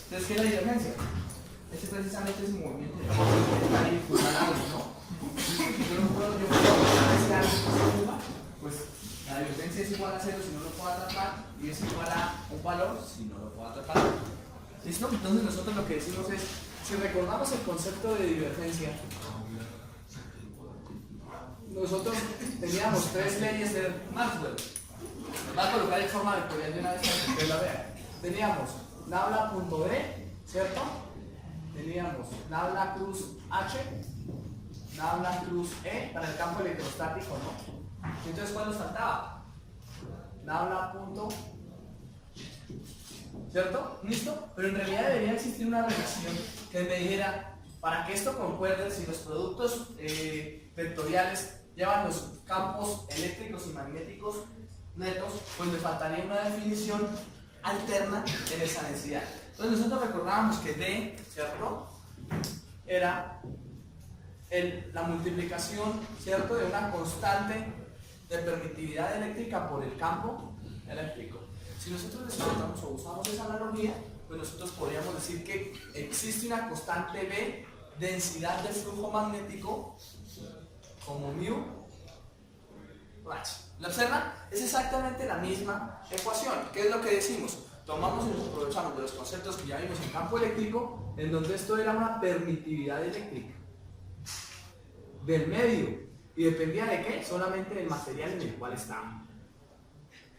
Entonces, ¿qué es la divergencia? Este precisamente es un movimiento de está impulsando algo, ¿no? Yo puedo decir algo que se mueva, pues la divergencia es igual a 0 si no lo puedo atrapar y es igual a un valor si no lo puedo atrapar. ¿Listo? Entonces nosotros lo que decimos es, si recordamos el concepto de divergencia, nosotros teníamos tres leyes de Maxwell. Va a colocar en forma vectorial de una vez para que ustedes la vean. Teníamos nabla.d, ¿cierto? Teníamos nabla cruz H, nabla cruz E para el campo electrostático, ¿no? Entonces, ¿cuál nos faltaba? Nabla punto, ¿cierto? ¿Listo? Pero en realidad debería existir una relación que me dijera, para que esto concuerde, si los productos vectoriales llevan los campos eléctricos y magnéticos netos, pues me faltaría una definición alterna en esa densidad. Entonces nosotros recordábamos que D, ¿cierto?, era la multiplicación, ¿cierto?, de una constante de permitividad eléctrica por el campo eléctrico. Si nosotros descartamos o usamos esa analogía, pues nosotros podríamos decir que existe una constante B, densidad del flujo magnético, como mu h. ¿Lo observan? Es exactamente la misma ecuación. ¿Qué es lo que decimos? Tomamos y nos aprovechamos de los conceptos que ya vimos en campo eléctrico, en donde esto era una permitividad eléctrica del medio. ¿Y dependía de qué? Solamente del material en el cual estaba.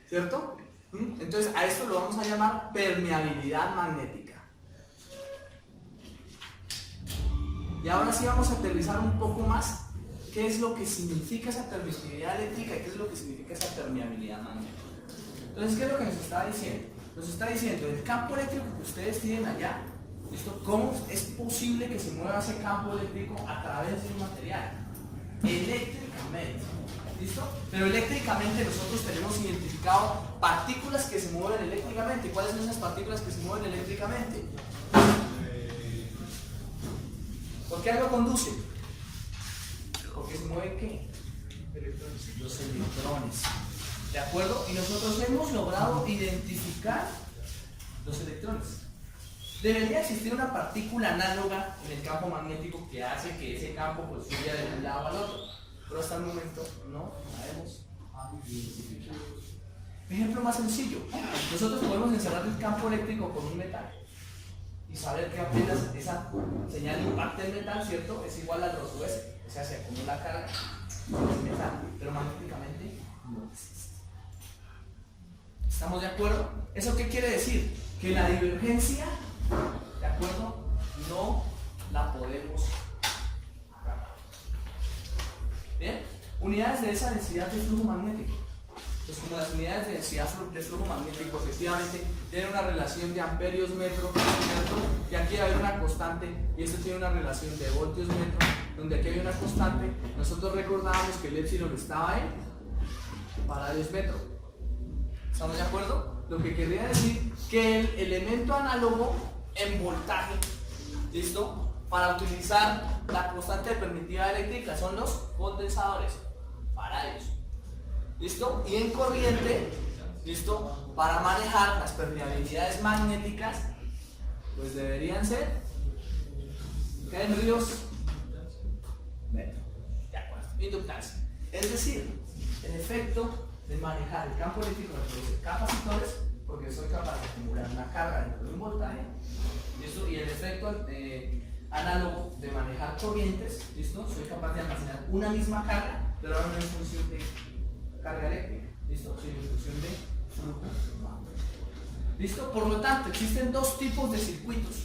¿Cierto? Entonces a esto lo vamos a llamar permeabilidad magnética. Y ahora sí vamos a aterrizar un poco más qué es lo que significa esa permisividad eléctrica y qué es lo que significa esa permeabilidad magnética. Entonces, ¿qué es lo que nos está diciendo? Nos está diciendo, el campo eléctrico que ustedes tienen allá, ¿listo? ¿Cómo es posible que se mueva ese campo eléctrico a través de un material? Eléctricamente, ¿listo? Pero eléctricamente nosotros tenemos identificado partículas que se mueven eléctricamente. ¿Cuáles son esas partículas que se mueven eléctricamente? ¿Por qué algo conduce? Porque se mueven ¿qué? Los electrones. ¿De acuerdo? Y nosotros hemos logrado identificar los electrones. Debería existir una partícula análoga en el campo magnético que hace que ese campo pues fluya de un lado al otro. Pero hasta el momento no sabemos identificar. Ejemplo más sencillo. Nosotros podemos encerrar el campo eléctrico con un metal y saber que apenas esa señal impacta el metal, ¿cierto? Es igual a los US, o sea, se acumula carga en el metal, pero magnéticamente no existe. ¿Estamos de acuerdo? ¿Eso qué quiere decir? Que la divergencia, ¿de acuerdo?, no la podemos agarrar. ¿Bien? Unidades de esa densidad de flujo magnético. Pues como las unidades de densidad de flujo magnético efectivamente tienen una relación de amperios metro, ¿cierto? Y aquí hay una constante, y esto tiene una relación de voltios metro, donde aquí hay una constante. Nosotros recordábamos que el épsilon estaba en faradios metro. ¿Estamos de acuerdo? Lo que querría decir que el elemento análogo en voltaje, ¿listo?, para utilizar la constante de permitividad eléctrica son los condensadores, faradios. ¿Listo? Y en corriente, ¿listo?, para manejar las permeabilidades magnéticas, pues deberían ser, ¿qué en ríos? Metro. De acuerdo. Inductancia. Es decir, el efecto de manejar el campo eléctrico de producir capacitores, porque soy capaz de acumular una carga dentro de un voltaje, ¿listo? Y el efecto análogo de manejar corrientes, ¿listo? Soy capaz de almacenar una misma carga, pero ahora no en función de carga eléctrica, ¿listo? Sino en función de flujo. ¿Listo? Por lo tanto, existen dos tipos de circuitos.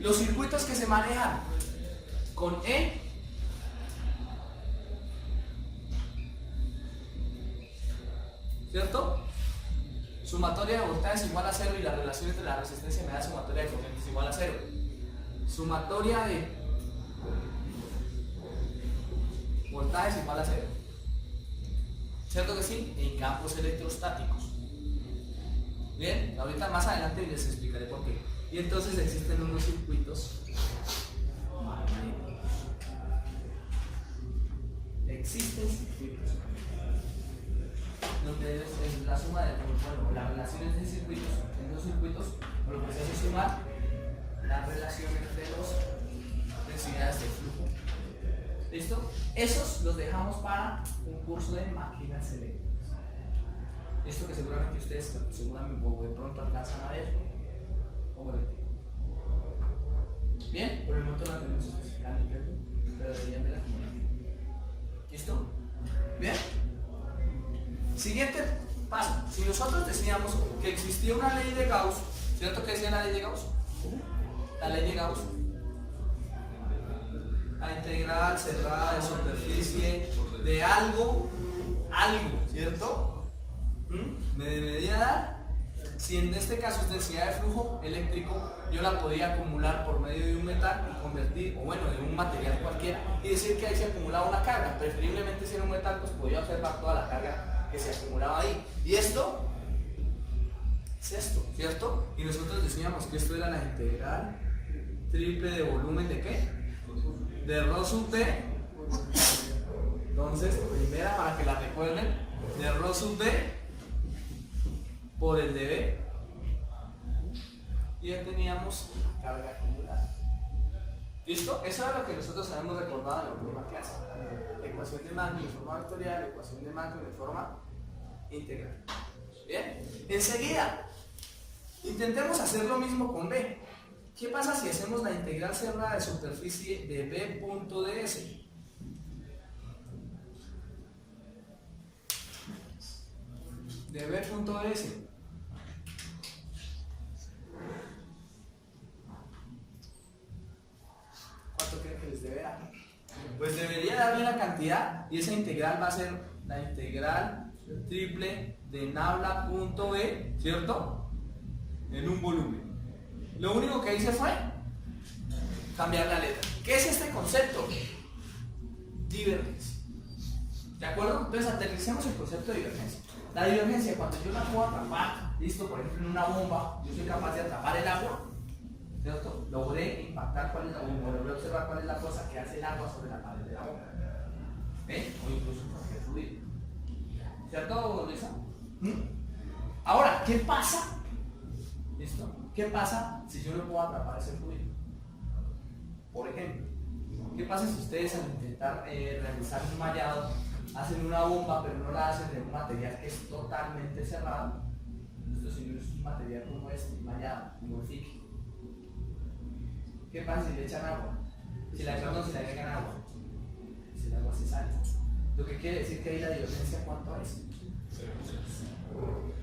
Los circuitos que se manejan con E, ¿cierto? Sumatoria de voltajes es igual a 0 y la relación entre la resistencia me da sumatoria de corriente es igual a 0. Sumatoria de voltajes igual a 0. ¿Cierto que sí? En campos electrostáticos. Bien, ahorita más adelante les explicaré por qué. Y entonces existen unos circuitos magnéticos. Existen circuitos magnéticos. donde es la suma de, bueno, las relaciones de circuitos, en dos circuitos, lo que se hace es sumar las relaciones de las densidades de flujo. ¿Listo? Esos los dejamos para un curso de máquinas eléctricas. Esto que seguramente ustedes, seguramente o de pronto alcanzan a ver. Bien, por el momento no tenemos específicamente, pero deberían ver la comunidad. ¿Listo? Bien. Siguiente paso. Si nosotros decíamos que existía una ley de Gauss, ¿cierto que decía la ley de Gauss? La ley de Gauss. La integral cerrada de superficie de algo, ¿cierto? Me debería dar, si en este caso es densidad de flujo eléctrico, yo la podía acumular por medio de un metal y convertir, o bueno, de un material cualquiera, y decir que ahí se acumulaba una carga. Preferiblemente si era un metal, pues podía observar toda la carga que se acumulaba ahí. Y esto es esto, ¿cierto? Y nosotros decíamos que esto era la integral triple de volumen de ¿qué? De ρ sub b. Entonces, primera para que la recuerden, de ρ sub b por el de b. Y ya teníamos carga acumulada. ¿Listo? Eso es lo que nosotros habíamos recordado en la última clase. La ecuación de Magnus en forma vectorial, la ecuación de Magnus en forma integral. Bien, enseguida intentemos hacer lo mismo con b. ¿Qué pasa si hacemos la integral cerrada de superficie de b.ds? De b.ds. ¿Cuánto creen que les deberá? Pues debería darle la cantidad y esa integral va a ser la integral triple de nabla.b, ¿cierto? En un volumen. Lo único que hice fue cambiar la letra. ¿Qué es este concepto? Divergencia. ¿De acuerdo? Entonces aterricemos el concepto de divergencia. La divergencia, cuando yo la puedo atrapar, listo, por ejemplo en una bomba, yo soy capaz de atrapar el agua, ¿cierto? Logré impactar cuál es la bomba, logré observar cuál es la cosa que hace el agua sobre la pared de la bomba. ¿Ven? O incluso cualquier fluido. ¿Cierto, Luisa? Ahora, ¿qué pasa? ¿Listo? ¿Qué pasa si yo no puedo atrapar ese fluido? Por ejemplo, ¿qué pasa si ustedes al intentar realizar un mallado hacen una bomba pero no la hacen de un material que es totalmente cerrado? Esto si no es un material como este, mallado, como el fique. ¿Qué pasa si le echan agua? Si le agregan agua, si el agua se sale. Lo que quiere decir que ahí la divergencia, ¿cuánto es?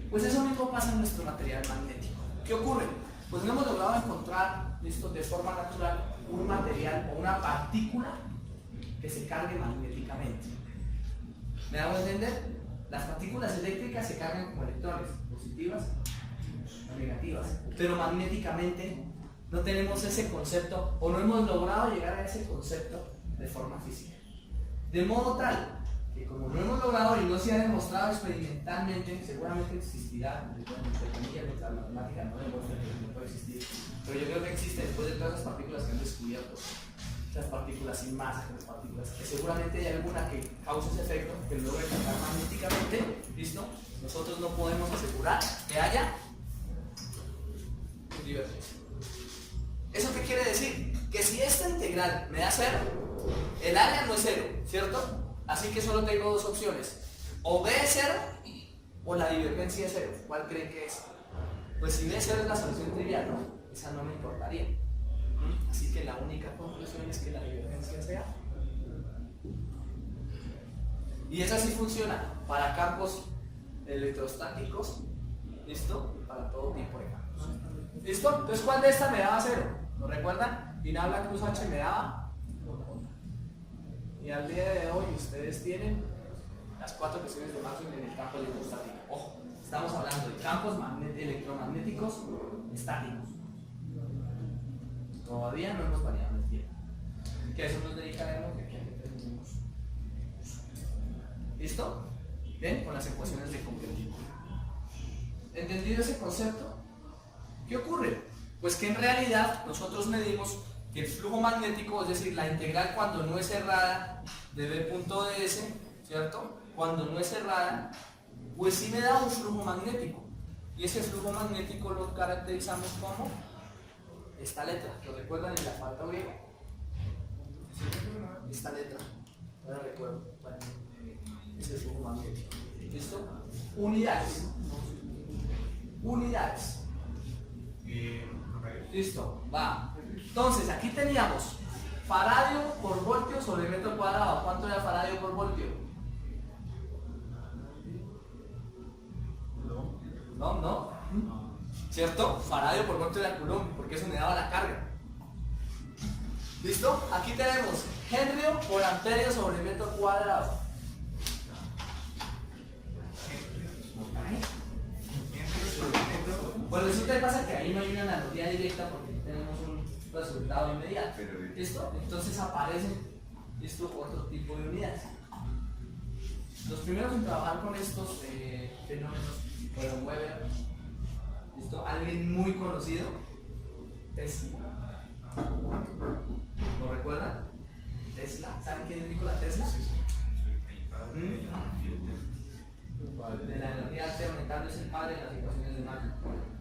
Pues eso mismo pasa en nuestro material magnético. ¿Qué ocurre? Pues no hemos logrado encontrar, listo, de forma natural, un material o una partícula que se cargue magnéticamente. ¿Me hago entender? Las partículas eléctricas se cargan como electrones, positivas o negativas, pero magnéticamente no tenemos ese concepto o no hemos logrado llegar a ese concepto de forma física. De modo tal que como no hemos logrado y no se ha demostrado experimentalmente, seguramente existirá, entre comillas, la matemática no demuestra que no puede existir, pero yo creo que existe después de todas las partículas que han descubierto, las partículas sin masa, las partículas que seguramente hay alguna que cause ese efecto, que logre cargar magnéticamente, ¿listo? Nosotros no podemos asegurar que haya divergencia. ¿Eso qué quiere decir? Que si esta integral me da 0, el área no es 0, ¿cierto? Así que solo tengo dos opciones, o B es 0 o la divergencia es 0. ¿Cuál creen que es? Pues si B es 0 es la solución trivial, ¿no? Esa no me importaría. Así que la única conclusión es que la divergencia sea. Y esa sí funciona para campos electrostáticos, ¿listo? Y para todo tipo de campos. ¿Listo? Entonces, ¿cuál de estas me daba 0? ¿Lo recuerdan? Y nabla cruz H me daba. Y al día de hoy ustedes tienen las 4 presiones de Maxwell en el campo electrostático. Ojo, estamos hablando de campos electromagnéticos estáticos. Todavía no hemos variado el tiempo. Que a eso nos dedicaremos de aquí a que terminemos. ¿Listo? ¿Ven? Con las ecuaciones de convertible. ¿Entendido ese concepto? ¿Qué ocurre? Pues que en realidad nosotros medimos que el flujo magnético, es decir, la integral cuando no es cerrada de B.ds, ¿cierto? Cuando no es cerrada, Pues sí me da un flujo magnético. Y ese flujo magnético lo caracterizamos como esta letra. ¿Lo recuerdan en la alfabeto griego? Esta letra. No la recuerdo. Bueno, ese es el flujo magnético. ¿Listo? Unidades. Unidades. Listo, va. Entonces, aquí teníamos faradio por voltio sobre metro cuadrado. ¿Cuánto era faradio por voltio? No. ¿Cierto? Faradio por voltio de Coulomb, porque eso me daba la carga. ¿Listo? Aquí tenemos Henry por amperio sobre metro cuadrado. Pues resulta que pasa que ahí no hay una analogía directa porque tenemos un resultado inmediato. ¿Listo? Entonces aparecen otro tipo de unidades. Los primeros en trabajar con estos fenómenos fueron Weber. ¿Listo? Alguien muy conocido, Tesla. ¿Lo recuerdan? Tesla. ¿Saben quién es Nikola Tesla? De la energía alta aumentando, es el padre de las ecuaciones de Maxwell.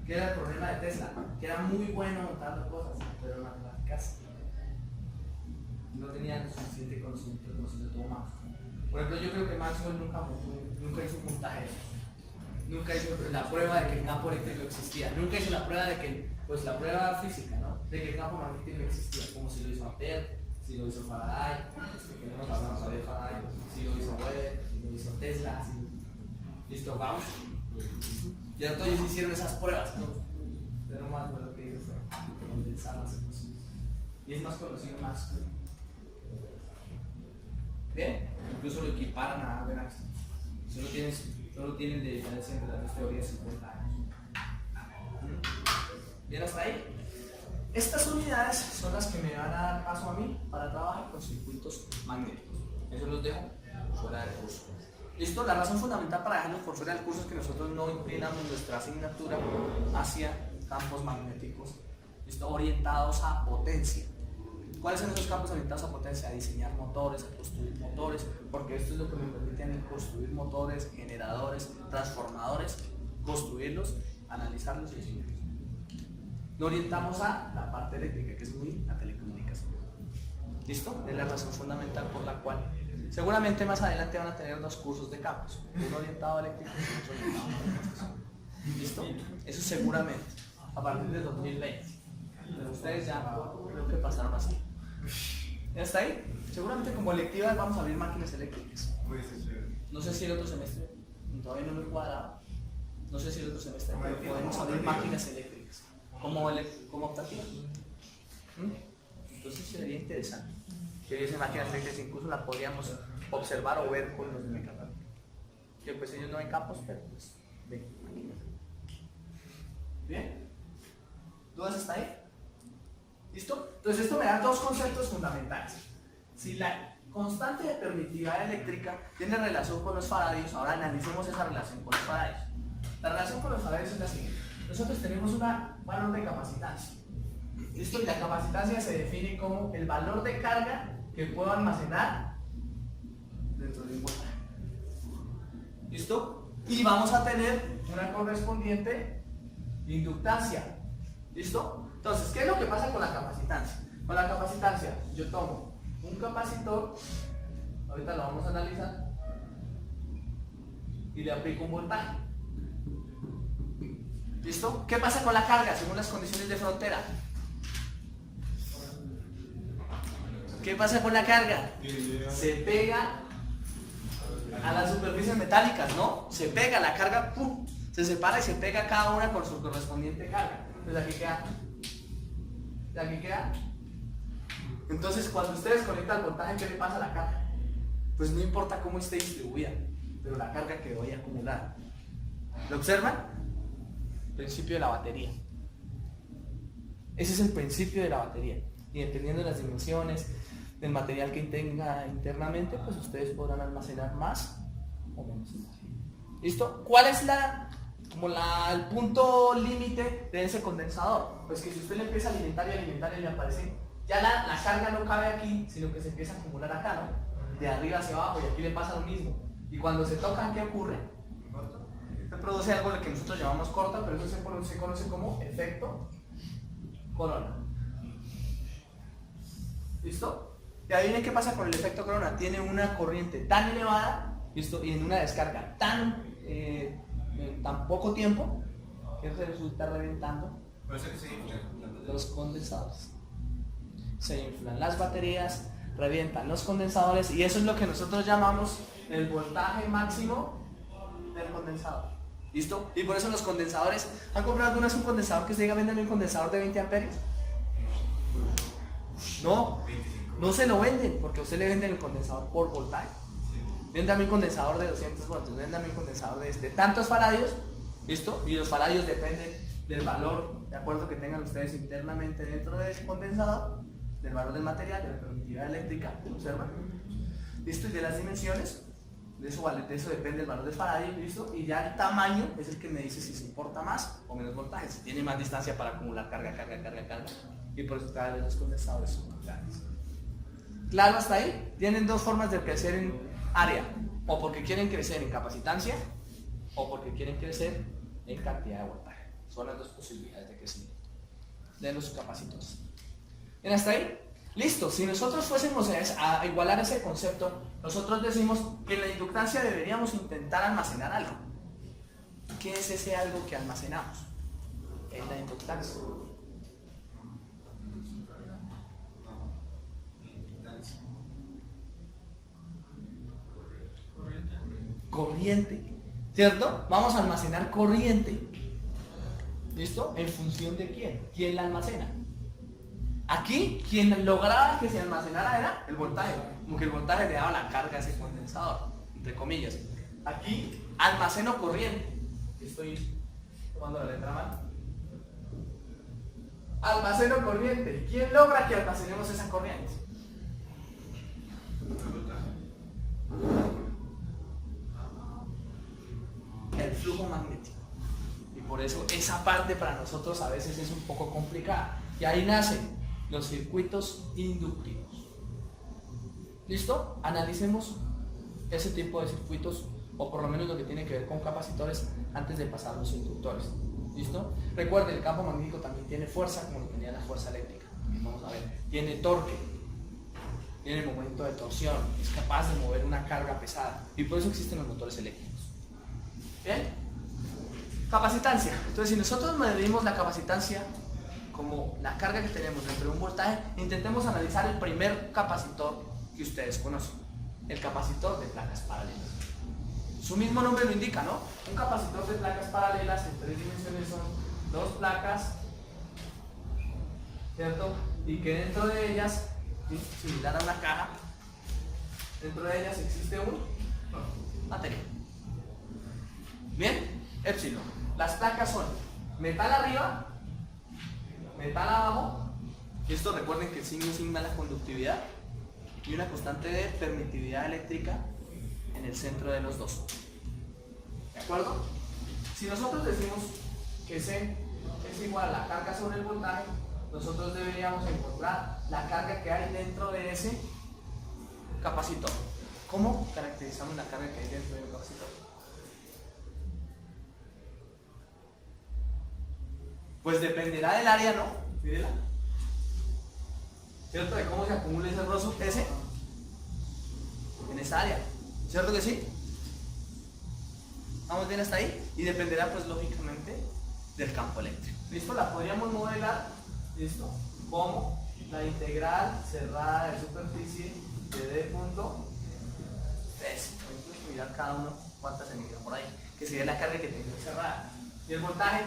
¿Qué era el problema de Tesla? Que era muy bueno montando cosas, pero matemáticas no tenía suficiente conocimiento de todo Maxwell. Por ejemplo, yo creo que Maxwell nunca hizo un puntaje, nunca hizo la prueba de que el campo eléctrico existía, nunca hizo la prueba de que, pues la prueba física, ¿no? De que el campo magnético existía, como si lo hizo Ampere, si lo hizo Faraday, que no nos hablamos de Faraday, si lo hizo Weber, si lo hizo Tesla, listo, vamos. Y entonces ellos hicieron esas pruebas, ¿no? Pero más lo que hizo fue condensar las ecuaciones. Y es más conocido más. ¿Bien? Incluso lo equiparan a Albert Einstein. Solo tienen de diferencia entre las dos teorías 50 años. ¿Bien hasta ahí? Estas unidades son las que me van a dar paso a mí para trabajar con circuitos magnéticos. Eso los dejo fuera del curso. ¿Listo? La razón fundamental para dejarnos por fuera del curso es que nosotros no inclinamos nuestra asignatura hacia campos magnéticos, ¿listo? Orientados a potencia. ¿Cuáles son esos campos orientados a potencia? A diseñar motores, a construir motores, porque esto es lo que me permite a mí construir motores, generadores, transformadores, construirlos, analizarlos y diseñarlos. No orientamos a la parte eléctrica, que es muy la telecomunicación. ¿Listo? Es la razón fundamental por la cual seguramente más adelante van a tener dos cursos de campos, uno orientado a eléctrico y otro orientado a potencia. ¿Listo? Eso seguramente, a partir del 2020. Pero ustedes ya creo que pasaron así. ¿Ya está ahí? Seguramente como electiva vamos a abrir máquinas eléctricas. No sé si el otro semestre, todavía no lo he cuadrado. No sé si el otro semestre, pero podemos abrir máquinas eléctricas como optativa. Entonces sería interesante que hubiese máquinas eléctricas, incluso las podríamos observar o ver con los de mecatrónica. Que pues ellos no ven campos, pero pues ven máquinas. ¿Bien? ¿Dudas hasta ahí? ¿Listo? Entonces esto me da dos conceptos fundamentales. Si la constante de permitividad eléctrica tiene relación con los faradios, ahora analicemos esa relación con los faradios. La relación con los faradios es la siguiente. Nosotros tenemos un valor de capacitancia. ¿Listo? Y la capacitancia se define como el valor de carga que puedo almacenar dentro de un voltaje. ¿Listo? Y vamos a tener una correspondiente inductancia. ¿Listo? Entonces, ¿qué es lo que pasa con la capacitancia? Con la capacitancia, yo tomo un capacitor, ahorita lo vamos a analizar, y le aplico un voltaje. ¿Listo? ¿Qué pasa con la carga según las condiciones de frontera? ¿Qué pasa con la carga? Se pega a las superficies metálicas, ¿no? Se pega, la carga, ¡pum!, se separa y se pega cada una con su correspondiente carga. Entonces aquí queda. ¿Y aquí queda? Entonces cuando ustedes conectan el voltaje, ¿qué le pasa a la carga? Pues no importa cómo esté distribuida, pero la carga quedó ahí acumulada. ¿Lo observan? Principio de la batería. Ese es el principio de la batería. Y dependiendo de las dimensiones del material que tenga internamente, pues ustedes podrán almacenar más o menos energía. ¿Listo? ¿Cuál es el punto límite de ese condensador? Pues que si usted le empieza a alimentar y le aparece, ya la carga no cabe aquí, sino que se empieza a acumular acá, ¿no? De arriba hacia abajo, y aquí le pasa lo mismo. Y cuando se tocan, ¿qué ocurre? se produce algo que nosotros llamamos corta, pero eso se conoce como efecto corona. ¿Listo? Y adivinen qué pasa con el efecto corona. Tiene una corriente tan elevada, ¿listo? Y en una descarga en tan poco tiempo que se resulta reventando los condensadores. Se inflan las baterías, revientan los condensadores y eso es lo que nosotros llamamos el voltaje máximo del condensador. ¿Listo? Y por eso los condensadores, ¿han comprado alguna vez un condensador que se diga venden un condensador de 20 amperios? No, no se lo venden porque a usted le venden el condensador por voltaje. Véndame un condensador de 200 voltios, véndame un condensador de tantos faradios, ¿listo? Y los faradios dependen del valor, de acuerdo que tengan ustedes internamente dentro de ese condensador, del valor del material, de la permitividad eléctrica, ¿observan? ¿Listo? Y de las dimensiones, de eso depende el valor del faradio, ¿listo? Y ya el tamaño es el que me dice si soporta más o menos voltaje, si tiene más distancia para acumular carga. Y por eso cada vez los condensadores son más grandes. ¿Claro hasta ahí? Tienen dos formas de crecer en área, o porque quieren crecer en capacitancia, o porque quieren crecer en cantidad de voltaje. Son las dos posibilidades de crecimiento de los capacitores. ¿Bien hasta ahí? Listo, si nosotros fuésemos a igualar ese concepto, nosotros decimos que en la inductancia deberíamos intentar almacenar algo. ¿Qué es ese algo que almacenamos? En la inductancia. Corriente, ¿cierto? Vamos a almacenar corriente. ¿Listo? ¿En función de quién? ¿Quién la almacena? Aquí, quien lograba que se almacenara era el voltaje, como que el voltaje le daba la carga a ese condensador, entre comillas. Aquí, almaceno corriente. Estoy tomando la letra mal. Almaceno corriente. ¿Quién logra que almacenemos esa corriente? El flujo magnético. Y por eso esa parte para nosotros a veces es un poco complicada. Y ahí nacen los circuitos inductivos. ¿Listo? Analicemos ese tipo de circuitos, o por lo menos lo que tiene que ver con capacitores, antes de pasar a los inductores. ¿Listo? Recuerden, el campo magnético también tiene fuerza, como lo tenía la fuerza eléctrica. Vamos a ver. Tiene torque, tiene momento de torsión, es capaz de mover una carga pesada. Y por eso existen los motores eléctricos. ¿Bien? Capacitancia. Entonces, si nosotros medimos la capacitancia como la carga que tenemos dentro de un voltaje, intentemos analizar el primer capacitor que ustedes conocen, el capacitor de placas paralelas. Su mismo nombre lo indica, ¿no? Un capacitor de placas paralelas en tres dimensiones son dos placas, ¿cierto? Y que dentro de ellas, similar a una caja, dentro de ellas existe un material. Bien, épsilon. Las placas son metal arriba, metal abajo, y esto recuerden que el signo signa la conductividad, y una constante de permitividad eléctrica en el centro de los dos. ¿De acuerdo? Si nosotros decimos que C es igual a la carga sobre el voltaje, nosotros deberíamos encontrar la carga que hay dentro de ese capacitor. ¿Cómo caracterizamos la carga que hay dentro del capacitor? Pues dependerá del área, ¿no? Mírela. ¿Cierto? De cómo se acumula ese roso ese en esa área. ¿Cierto que sí? ¿Vamos bien hasta ahí? Y dependerá, pues, lógicamente, del campo eléctrico. ¿Listo? La podríamos modelar, ¿listo? Como la integral cerrada de superficie de D punto S. Voy a mirar cada uno cuántas se me quedan por ahí, que sería la carga que tengo cerrada. Y el voltaje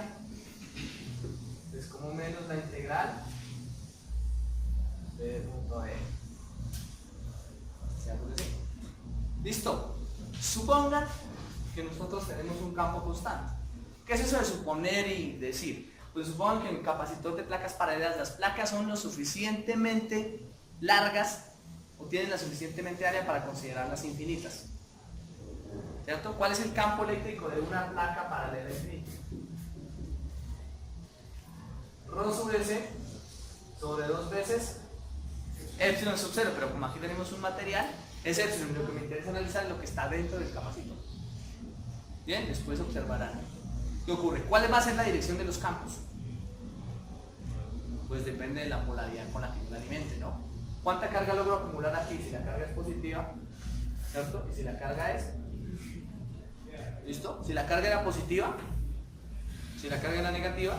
es como menos la integral de D punto E. ¿Cierto que sí? ¿Listo? Supongan que nosotros tenemos un campo constante. ¿Qué es eso de suponer y decir? Pues supongan que en el capacitor de placas paralelas las placas son lo suficientemente largas o tienen la suficientemente área para considerarlas infinitas. ¿Cierto? ¿Cuál es el campo eléctrico de una placa paralela infinita? Rho sobre S sobre 2 veces epsilon sub 0, pero como aquí tenemos un material, es epsilon. Lo que me interesa analizar es lo que está dentro del capacitor. Bien, después observarán. ¿Qué ocurre? ¿Cuál va a ser la dirección de los campos? Pues depende de la polaridad con la que yo la alimente, ¿no? ¿Cuánta carga logro acumular aquí? Si la carga es positiva, ¿cierto? Y si la carga es... ¿Listo? Si la carga era positiva, si la carga era negativa,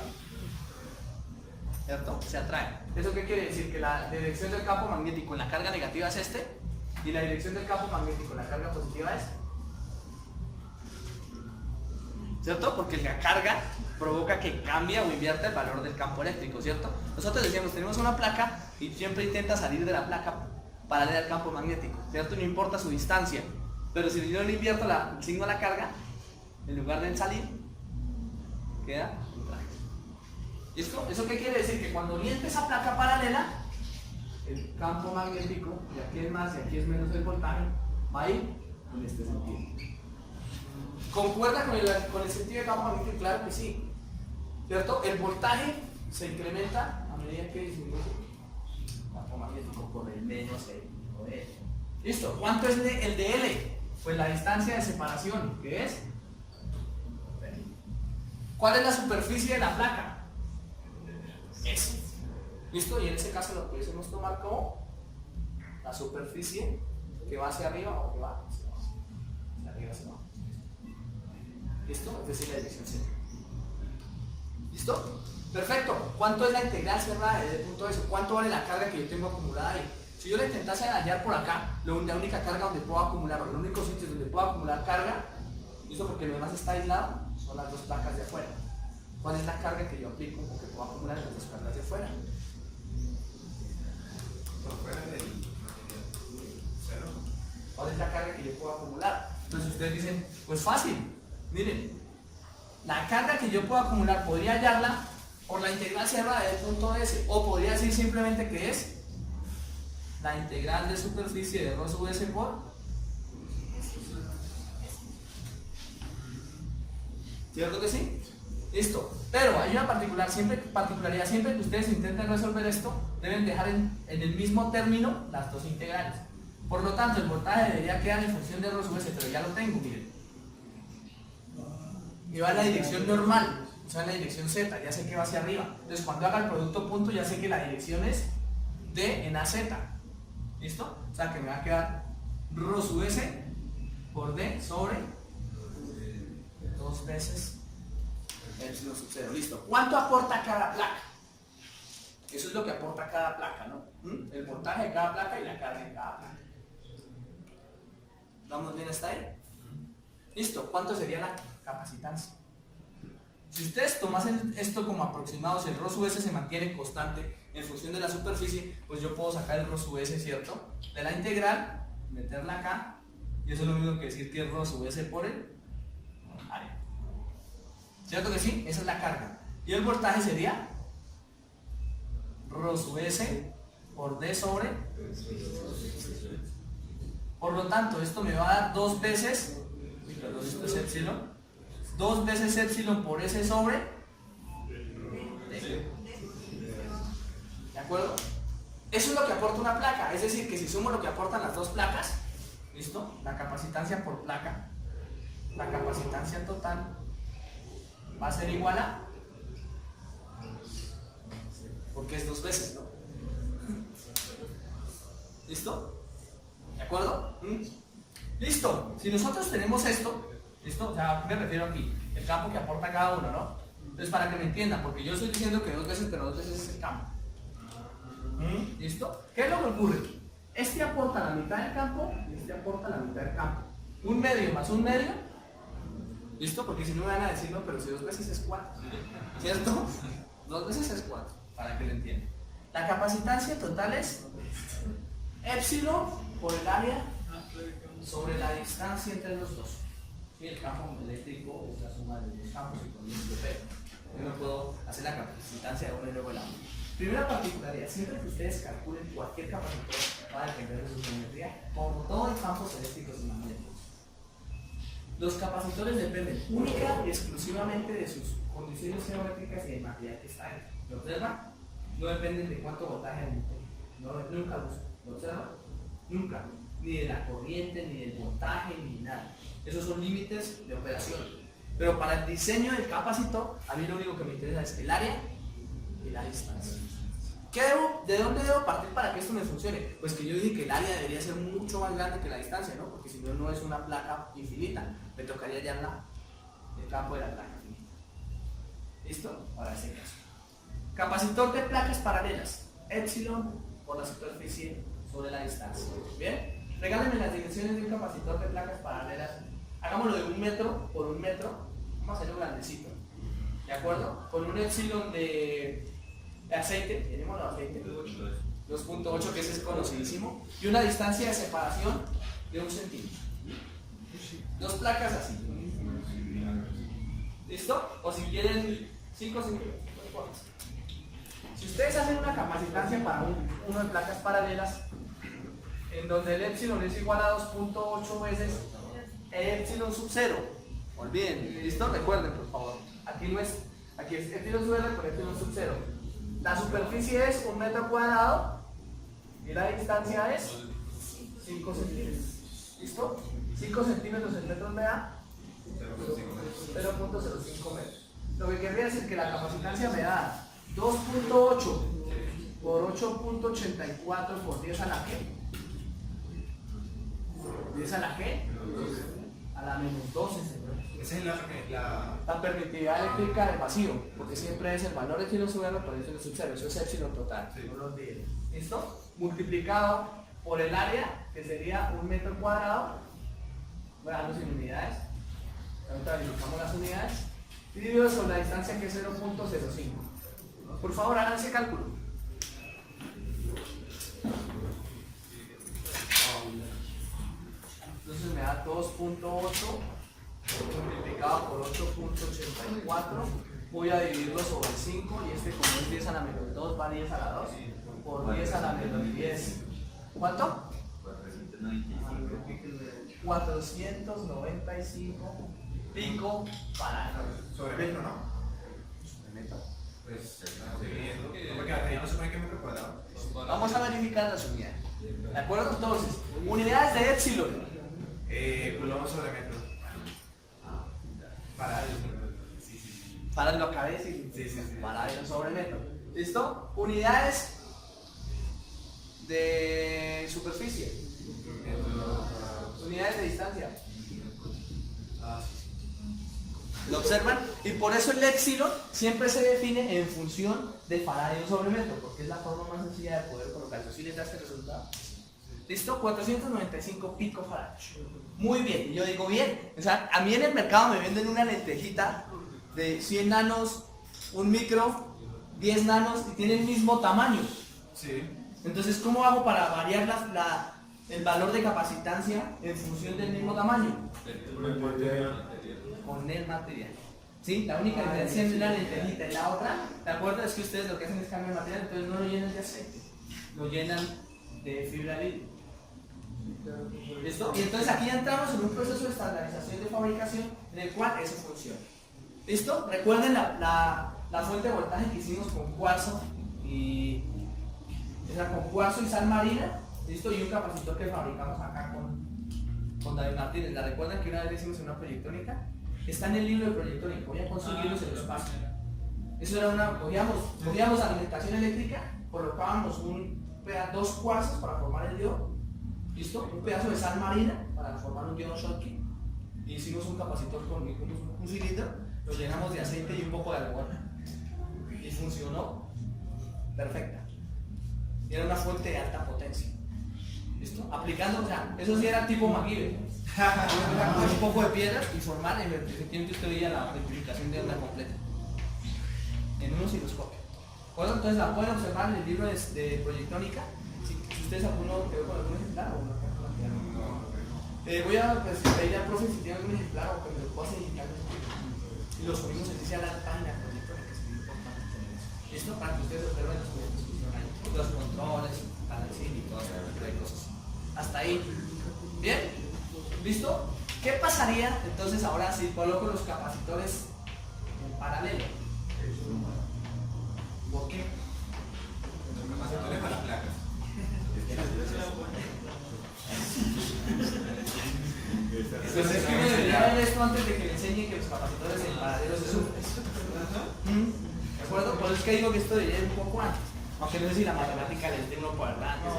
¿cierto? Se atrae. ¿Eso qué quiere decir? Que la dirección del campo magnético en la carga negativa es este, y la dirección del campo magnético en la carga positiva es... ¿Cierto? Porque la carga provoca que cambie o invierta el valor del campo eléctrico, ¿cierto? Nosotros decíamos, tenemos una placa y siempre intenta salir de la placa paralela al campo magnético, ¿cierto? No importa su distancia, pero si yo le invierto el signo a la carga, en lugar de salir, queda contraído. ¿Listo? ¿Eso qué quiere decir? Que cuando oriente esa placa paralela, el campo magnético, y aquí es más y aquí es menos el voltaje, va a ir en este sentido. ¿Concuerda con el sentido de campo magnético? Claro que sí, ¿cierto? El voltaje se incrementa a medida que disminuye el campo magnético por el menos el de L. ¿Listo? ¿Cuánto es el de L? Pues la distancia de separación, que es... ¿Cuál es la superficie de la placa? S. ¿Listo? Y en ese caso lo pudiésemos tomar como la superficie que va hacia arriba o que va hacia abajo. Hacia arriba, hacia abajo. ¿Listo? Es decir, la dirección Z. ¿Listo? Perfecto. ¿Cuánto es la integral cerrada desde el punto de eso? ¿Cuánto vale la carga que yo tengo acumulada ahí? Si yo la intentase hallar por acá, la única carga donde puedo acumular, o los únicos sitios donde puedo acumular carga, ¿listo? Porque lo demás está aislado, son las dos placas de afuera. ¿Cuál es la carga que yo aplico o que puedo acumular en las dos placas de afuera? ¿Cuál es la carga que yo puedo acumular? Entonces ustedes dicen, pues fácil. Miren, la carga que yo puedo acumular podría hallarla por la integral cerrada del punto S, o podría decir simplemente que es la integral de superficie de ρ sub S por... ¿Cierto que sí? Listo. Pero hay una particularidad, siempre que ustedes intenten resolver esto, deben dejar en el mismo término las dos integrales. Por lo tanto, el voltaje debería quedar en función de ρ sub S, pero ya lo tengo, miren. Y va en la dirección normal, o sea en la dirección Z, ya sé que va hacia arriba. Entonces cuando haga el producto punto ya sé que la dirección es D en AZ. ¿Listo? O sea que me va a quedar ρ sub S por D sobre 2 veces epsilon sub 0. ¿Listo? ¿Cuánto aporta cada placa? Eso es lo que aporta cada placa, ¿no? El voltaje de cada placa y la carga de cada placa. ¿Vamos bien hasta ahí? ¿Listo? ¿Cuánto sería la capacitancia? Si ustedes tomasen esto como aproximado, si el ρ sub S se mantiene constante en función de la superficie, pues yo puedo sacar el ρ sub S, ¿cierto? De la integral, meterla acá, y eso es lo mismo que decir que es ρ sub S por el área. ¿Cierto que sí? Esa es la carga. Y el voltaje sería ρ sub S por D sobre. Por lo tanto, esto me va a dar 2 veces, perdón, esto es epsilon, 2 veces epsilon por S sobre D. ¿De acuerdo? Eso es lo que aporta una placa, es decir, que si sumo lo que aportan las dos placas, ¿listo? La capacitancia por placa, la capacitancia total va a ser igual a, porque es 2 veces, ¿no? ¿Listo? ¿De acuerdo? Listo. Si nosotros tenemos esto, ¿listo? O sea, me refiero aquí, el campo que aporta cada uno, ¿no? Entonces, para que me entiendan, porque yo estoy diciendo que 2 veces, pero 2 veces es el campo. ¿Listo? ¿Qué es lo que ocurre? Este aporta la mitad del campo y este aporta la mitad del campo. Un medio más un medio. ¿Listo? Porque si no me van a decir, no, pero si 2 veces es 4. ¿Cierto? 2 veces es 4, para que lo entiendan. La capacitancia total es epsilon por el área sobre la distancia entre los dos. ¿Sí? El campo eléctrico es la suma de los campos y con el P. Yo no puedo hacer la capacitancia de uno y luego el otro. Primera particularidad, siempre que ustedes calculen cualquier capacitor va a depender de su geometría, como todo en campos eléctricos y magnéticos. Los capacitores dependen única y exclusivamente de sus condiciones geométricas y del material que está dentro. ¿Lo observan? No dependen de cuánto voltaje emite. Nunca lo observan. Nunca. Ni de la corriente, ni del voltaje, ni nada. Esos son límites de operación. Pero para el diseño del capacitor, a mí lo único que me interesa es el área y la distancia. ¿De dónde debo partir para que esto me funcione? Pues que yo dije que el área debería ser mucho más grande que la distancia, ¿no? Porque si no, no es una placa infinita. Me tocaría ya el campo de la placa infinita. ¿Listo? Ahora este caso. Capacitor de placas paralelas. Epsilon por la superficie sobre la distancia. ¿Bien? Regálenme las dimensiones de un capacitor de placas paralelas. Hagámoslo de 1 metro por 1 metro. Vamos a hacerlo grandecito. ¿De acuerdo? Con un epsilon de aceite, tenemos el aceite 2.8, que ese es conocidísimo, y una distancia de separación de 1 centímetro. 2 placas así. ¿Listo? O si quieren 5 centímetros. Si ustedes hacen una capacitancia para uno de placas paralelas, en donde el epsilon es igual a 2.8 veces el epsilon sub 0, olviden, ¿listo? Recuerden, por favor. Aquí es epsilon sub R por epsilon sub 0. La superficie es 1 metro cuadrado y la distancia es 5 centímetros. ¿Listo? 5 centímetros en metros me da 0.05 metros. Lo que querría decir que la capacitancia me da 2.8 por 8.84 por 10 a la G. 10 a la G a la menos 12 centímetros. Esa es La permitividad eléctrica del vacío, porque siempre es el valor de epsilon sub R por epsilon sub 0, eso es epsilon total, sí. No lo olviden. ¿Listo? Multiplicado por el área, que sería 1 metro cuadrado, voy a darlo sin unidades, ahorita verificamos las unidades, dividido sobre la distancia que es 0.05. Por favor, hagan ese cálculo. Entonces me da 2.8 multiplicado por 8.84, voy a dividirlo sobre 5 y este como es 10 a la menos 2 va 10 a la 2 por 10 a la menos 10. ¿Cuánto? 495 pico farads. Sobre metro, ¿no? Sobre metro. Pues porque ahí no se pone que metro cuadrado. Vamos a verificar las unidades. ¿De acuerdo? Entonces, unidades de epsilon. Coulomb sobre metro. Para lo acabé de decir. Sí. Para sobre metro. ¿Listo? Unidades de superficie. Unidades de distancia. ¿Lo observan? Y por eso el epsilon siempre se define en función de faradio sobre metro, porque es la forma más sencilla de poder colocarlo. ¿Sí les da este resultado? ¿Listo? 495 picofarads. Muy bien, yo digo bien. O sea, a mí en el mercado me venden una lentejita de 100 nanos, 1 micro, 10 nanos y tiene el mismo tamaño. Sí. Entonces, ¿cómo hago para variar el valor de capacitancia en función del mismo tamaño? Con el material. ¿Sí? La única diferencia entre una lentejita y la otra, ¿de acuerdo? Es que ustedes lo que hacen es cambiar el material, entonces no lo llenan de aceite, lo llenan de fibra libre. ¿Listo? Y entonces aquí ya entramos en un proceso de estandarización de fabricación en el cual eso funciona. ¿Listo? Recuerden la fuente de voltaje que hicimos con cuarzo y sal marina. ¿Listo? Y un capacitor que fabricamos acá con David Martínez. ¿La recuerdan que una vez hicimos en una proyectónica? Está en el libro de proyectónica, voy a conseguirlos en los pasos. Eso era cogíamos alimentación eléctrica, colocábamos 2 cuarzos para formar el diodo, ¿listo? Un pedazo de sal marina para formar un diodo Schottky, y hicimos un capacitor con un cilindro, lo llenamos de aceite y un poco de algodón, y funcionó perfecta. Y era una fuente de alta potencia. ¿Listo? Aplicando, o sea, eso sí era tipo MacGyver. Un poco de piedra y formar, efectivamente usted veía la multiplicación de onda completa en un osciloscopio. Bueno, entonces la pueden observar en el libro de proyectónica. Si ustedes alguno quedó con algún ejemplar o no. Voy a pedirle al profe si tiene algún ejemplar o que me lo pueda indicar. Y lo subimos en la página de proyectónica, que es muy importante tener eso. ¿Listo? Para que ustedes observen los proyectos que hicieron ahí, los controles, para el cine y todo ese tipo de cosas. Hasta ahí. ¿Bien? ¿Listo? ¿Qué pasaría entonces ahora si coloco los capacitores en paralelo? ¿Por qué? Los capacitores para las placas. Entonces, ¿qué me capacitores en paraderos de surfes. ¿De acuerdo? Por eso es que digo que esto debería ir un poco antes. Aunque no sé si la matemática les dé uno por antes.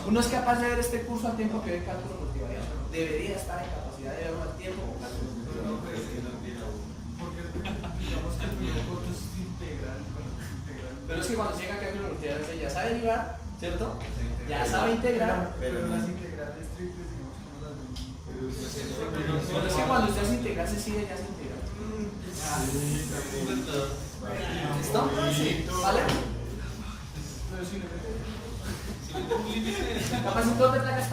Uno es capaz de ver este curso a tiempo que ve cálculo multivariable. Debería estar en capacidad de verlo a tiempo con cálculo multivariable. Pero es que cuando llega a cálculo multivariable ya sabe derivar, ¿cierto? Ya sabe integrar. Pero las integrales triples, digamos, como las ven. Pero es que cuando usted hace integral se sigue ya se integra. ¿Listo? Sí. ¿Vale? Capacitor de placas